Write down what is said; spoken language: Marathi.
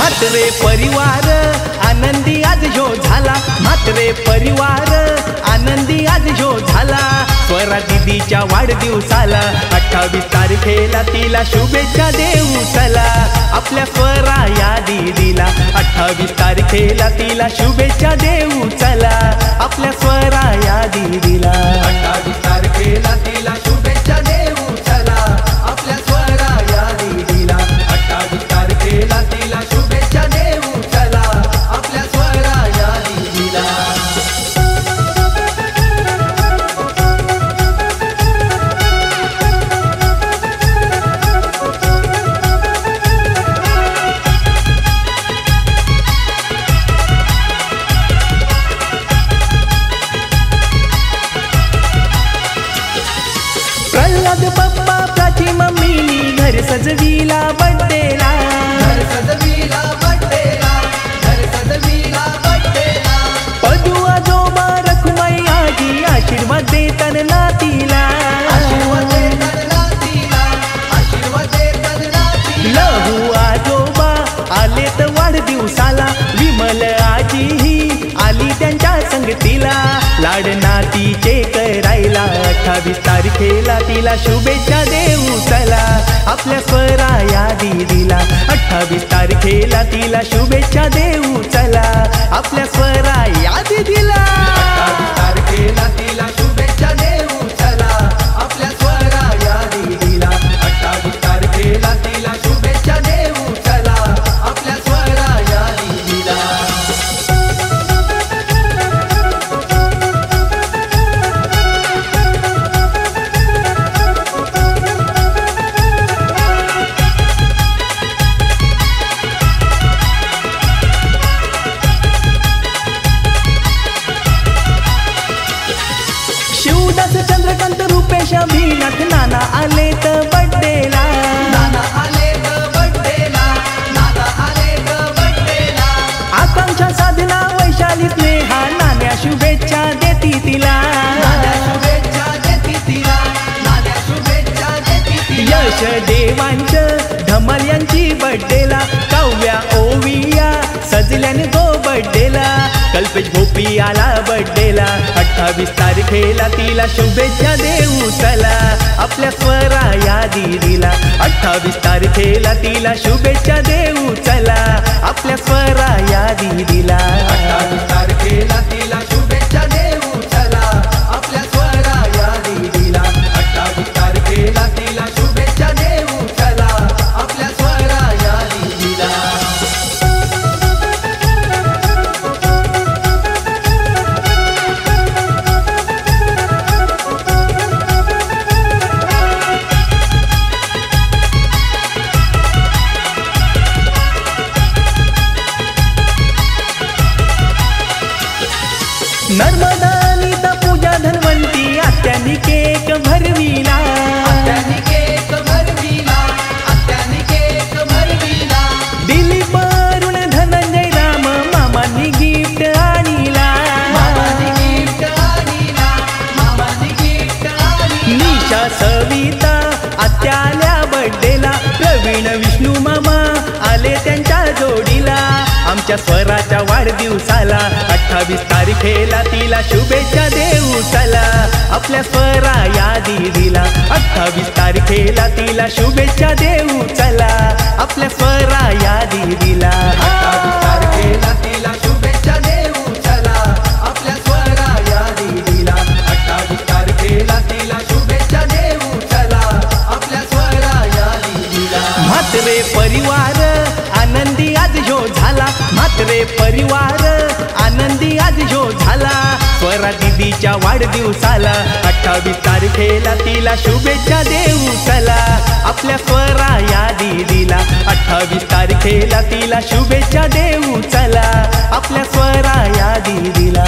म्हात्रे परिवार आनंदी आज ह्यो झाला, म्हात्रे परिवार आनंदी आज ह्यो झाला। स्वरा दीदीच्या वाढदिवसाला 28 तारखेला तिला शुभेच्छा देऊ चला। आपल्या स्वरा या दीदीला 28 तारखेला तिला शुभेच्छा देऊ चला। आपल्या स्वरा या दीदीला 28 तारखेला तिला शुभेच्छा देऊ चला। आपल्या स्वरा या दीदीला 28 तारखेला तिला शुभेच्छा देऊ चला। आपल्या स्वरा या दीदीला प्रल्हाद पप्पा प्राची मम्मीनी घर सजविला बड्डेला, घर सजविला बड्डेला, घर सजविला बड्डेला। पदू आजोबा रखुमाई आजी आशीर्वाद देतात नातीला, आशीर्वाद देतात नातीला, आशीर्वाद देतात नातीला। लहू आजोबा आले तर वाढदिवसाला, विमल आजीही आली त्यांच्या संगतीला। लाड नातीचे करायला 28 तारखेला तिला शुभेच्छा देऊ चला। आपल्या स्वरा या दीदीला 28 तारखेला तिला शुभेच्छा देऊ चला। आपल्या स्वरा या दीदीला 28 तारखेला तिला शुभेच्छा देऊ चला। आपल्या स्वरा या दीदीला 28 तारखेला तिला शुभेच्छा देऊ चला। आपल्या स्वरा या दीदीला शिवदास चंद्रकांत रुपेश भीनाथ नाना आले तर बड्डेला, नाना आले ग बड्डेला, नाना आले ग बड्डेला। आकांक्षा साधना वैशाली स्नेहा नाण्या शुभेच्छा देती तिला, नाण्या शुभेच्छा देती तिला, नाण्या शुभेच्छा देती तिला। यश देवांचं धमाल यांची बड्डेला, काव्या ओविया सजल्याने गो बड्डेला। कल्पेश भोपी आला बड्डेला 28 तारखेला तिला शुभेच्छा देऊ चला। आपल्या स्वरा या दीदीला 28 तारखेला तिला शुभेच्छा देऊ चला। आपल्या स्वरा या दीदीला 28 तारखेला तिला शुभेच्छा देऊ चला। आपल्या स्वरा या दीदीला 28 तारखेला तिला शुभेच्छा देऊ चला। आपल्या स्वरा या दीदीला नर्मदा नीता पूजा धन्वंती आत्यानी केक भरविला, आत्यानी केक भरविला, आत्यानी केक भरविला। दिलीप अरुण धनंजय राम मामांनी गिफ्ट आणिला, मामानी गिफ्ट आणिला, मामानी गिफ्ट आणिला। निशा सविता आत्या आल्या बड्डेला, प्रवीण विष्णू मामा आले त्यांच्या जोडीला। आमच्या स्वराच्या वाढदिवसाला 28 तारखेला तिला शुभेच्छा देऊ चला। आपल्या स्वरा या दीदीला 28 तारखेला तिला शुभेच्छा देऊ चला। आपल्या स्वरा या दीदीला 28 तारखेला तिला शुभेच्छा देऊ चला। आपल्या स्वरा या दीदीला 28 तारखेला तिला शुभेच्छा देऊ चला। आपल्या स्वरा या दीदीला म्हात्रे परिवार आनंदी आज ह्यो झाला, म्हात्रे परिवार आनंदी आज ह्यो झाला। स्वरा दीदीच्या वाढदिवसाला 28 तारखेला तिला शुभेच्छा देऊ चला। आपल्या स्वरा या दीदीला 28 तारखेला तिला शुभेच्छा देऊ चला। आपल्या स्वरा या दीदीला